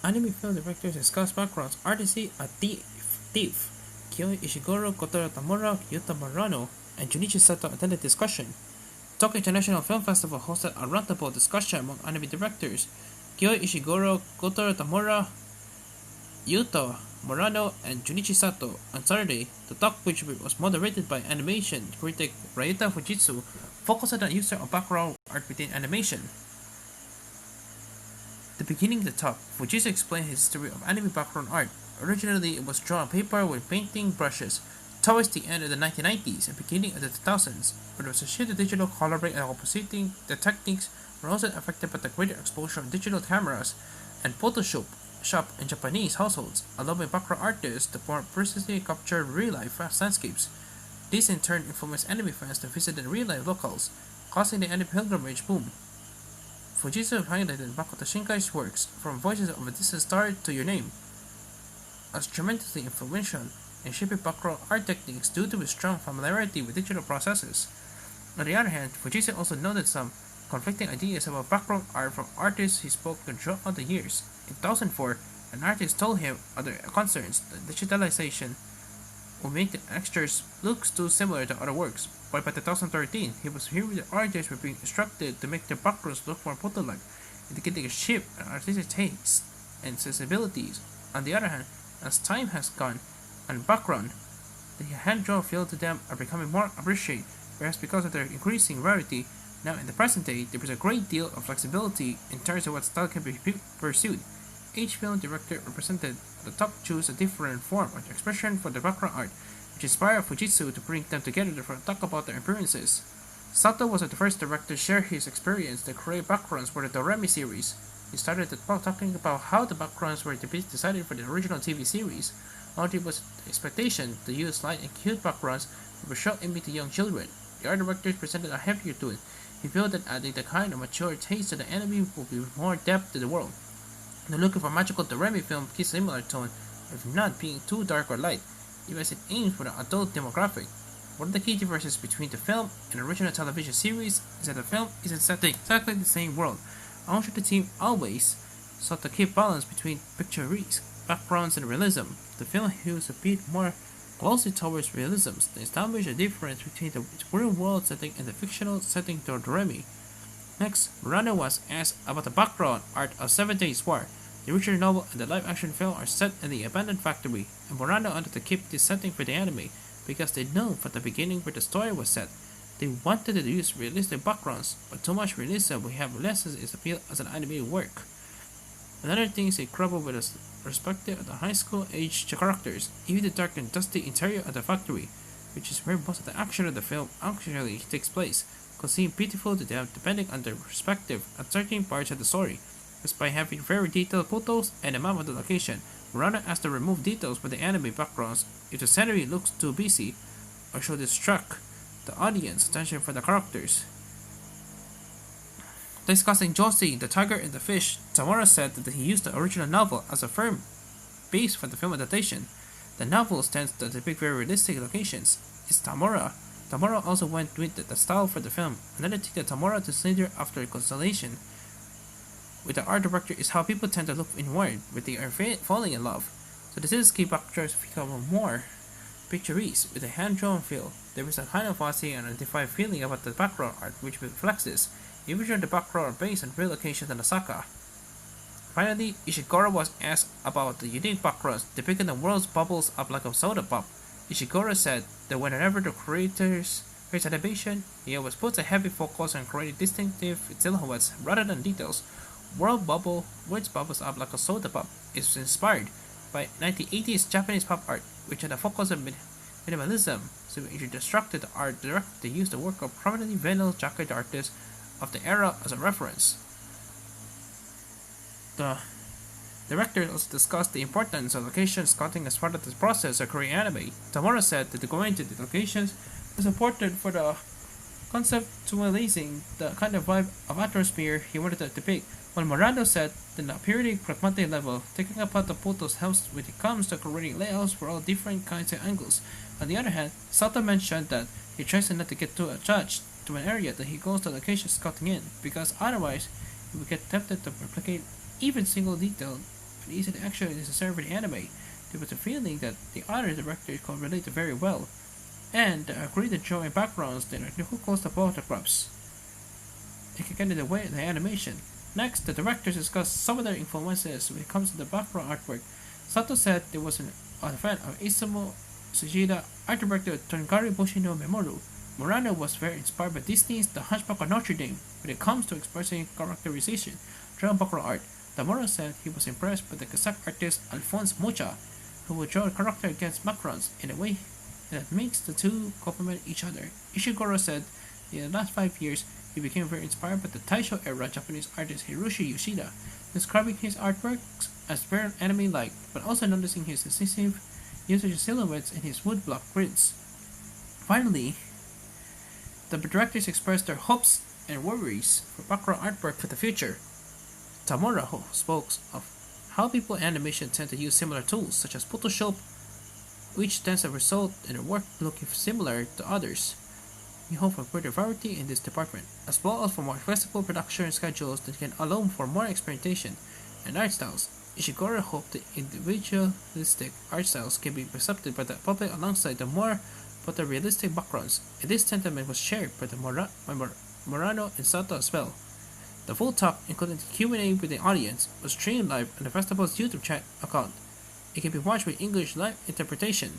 Anime film directors discuss backgrounds artistry at TIFF. Kyōhei, Ishiguro, Kotaro, Tamura, Yūta, Murano, and Junichi Sato attended discussion. Tokyo International Film Festival hosted a roundtable discussion among anime directors. Kyōhei, Ishiguro, Kotaro, Tamura, Yūta, Murano, and Junichi Sato on Saturday. The talk, which was moderated by animation critic Ryuta Fujitsu, focused on the use of background art within animation. At the beginning of the talk, Fujitsu explained his history of anime background art. Originally, it was drawn on paper with painting brushes. Towards the end of the 1990s and beginning of the 2000s, where there was a shift to digital coloring and compositing, the techniques were also affected by the greater exposure of digital cameras and Photoshop in Japanese households, allowing background artists to more precisely capture real-life landscapes. This in turn influenced anime fans to visit the real-life locales, causing the anime pilgrimage boom. Fujitsu highlighted Makoto Shinkai's works, from Voices of a Distant Star to Your Name, as tremendously influential in shaping background art techniques due to his strong familiarity with digital processes. On the other hand, Fujitsu also noted some conflicting ideas about background art from artists he spoke to throughout the years. In 2004, an artist told him of their concerns that digitalization would make the textures look too similar to other works, but by 2013, he was hearing the artists were being instructed to make their backgrounds look more photo-like, indicating a shift in artistic tastes and sensibilities. On the other hand, as time has gone on background, the hand-drawn feel to them are becoming more appreciated, perhaps because of their increasing rarity. Now in the present day, there is a great deal of flexibility in terms of what style can be pursued. Each film director represented at the top chose a different form of expression for the background art, which inspired Fujitsu to bring them together to talk about their experiences. Sato was the first director to share his experience to create backgrounds for the Doremi series. He started talking about how the backgrounds were decided for the original TV series. While there was expectation to use light and cute backgrounds that were shown aiming to young children, the art directors presented a heavier tone. He felt that adding the kind of mature taste to the anime would be more depth to the world. The looking for magical Doremi film keeps a similar tone, if not being too dark or light, even as it aims for the adult demographic. One of the key differences between the film and the original television series is that the film isn't set in exactly the same world. Also, the team always sought to keep balance between picturesque backgrounds and realism. The film hews a bit more closely towards realism to establish a difference between the real-world setting and the fictional setting to Doremi. Next, Murano was asked about the background art of 7 Days War. The original novel and the live-action film are set in the abandoned factory, and Murano wanted to keep this setting for the anime because they knew from the beginning where the story was set. They wanted to use realistic backgrounds, but too much realism will have less its appeal as an animated work. Another thing is they grapple with the perspective of the high school age characters, even the dark and dusty interior of the factory, which is where most of the action of the film actually takes place, could seem beautiful to them depending on their perspective at certain parts of the story. Despite having very detailed photos and a map of the location, Murano asked to remove details from the anime backgrounds if the scenery looks too busy or should distract the audience attention from the characters. Discussing Josie, the tiger and the fish, Tamura said that he used the original novel as a firm base for the film adaptation. The novel tends to depict very realistic locations. It's Tamura. Tamura also went with the style for the film. Another thing that Tamura considered after constellation with the art director is how people tend to look inward when they are falling in love. So the cityscape backdrops become more picturesque with a hand-drawn feel. There is a kind of fuzzy and unidentified feeling about the background art which reflects this. The imagery of the background are based on real locations in Osaka. Finally, Ishiguro was asked about the unique backgrounds depicting the world's bubbles up like a soda pop. Ishiguro said that whenever the creators creates animation, he always puts a heavy focus on creating distinctive silhouettes rather than details. World bubble, which bubbles up like a soda pop, is inspired by 1980s Japanese pop art, which had a focus on minimalism, so it instructed the art director to use the work of prominently vinyl jacket artists of the era as a reference. The director also discussed the importance of location scouting as part of the process of creating anime. Tamura said that going to the locations was important for the conceptualizing the kind of vibe of atmosphere he wanted to depict, while Murano said that the periodic pragmatic level, taking apart the photos helps when it comes to creating layouts for all different kinds of angles. On the other hand, Sato mentioned that he tries not to get too attached to an area that he goes to location scouting in, because otherwise he would get tempted to replicate even single detail and isn't actually necessary for the anime. There was a feeling that the other directors could relate to very well, and agreed that drawing backgrounds that are too close to photographs. It can get in the way of the animation. Next, the directors discussed some of their influences when it comes to the background artwork. Sato said he was a fan of Isamu Sujida, art director of Tongari Boshi no Memoru. Murano was very inspired by Disney's The Hunchback of Notre Dame when it comes to expressing characterization, drawing background art. Tamura said he was impressed by the Kazakh artist Alphonse Mocha, who would draw a character against backgrounds in a way that makes the two complement each other. Ishiguro said in the last 5 years he became very inspired by the Taisho era Japanese artist Hiroshi Yoshida, describing his artworks as very anime-like, but also noticing his decisive usage of silhouettes in his woodblock grids. Finally, the directors expressed their hopes and worries for background artwork for the future. Tamura spoke of how people in animation tend to use similar tools, such as Photoshop, which tends to result in their work looking similar to others. We hope for greater variety in this department, as well as for more flexible production schedules that can allow for more experimentation and art styles. Ishiguro hoped that individualistic art styles can be accepted by the public alongside the more photorealistic backgrounds, and this sentiment was shared by Murano and Sato as well. The full talk, including the Q&A with the audience, was streamed live on the festival's YouTube chat account. It can be watched with English live interpretation.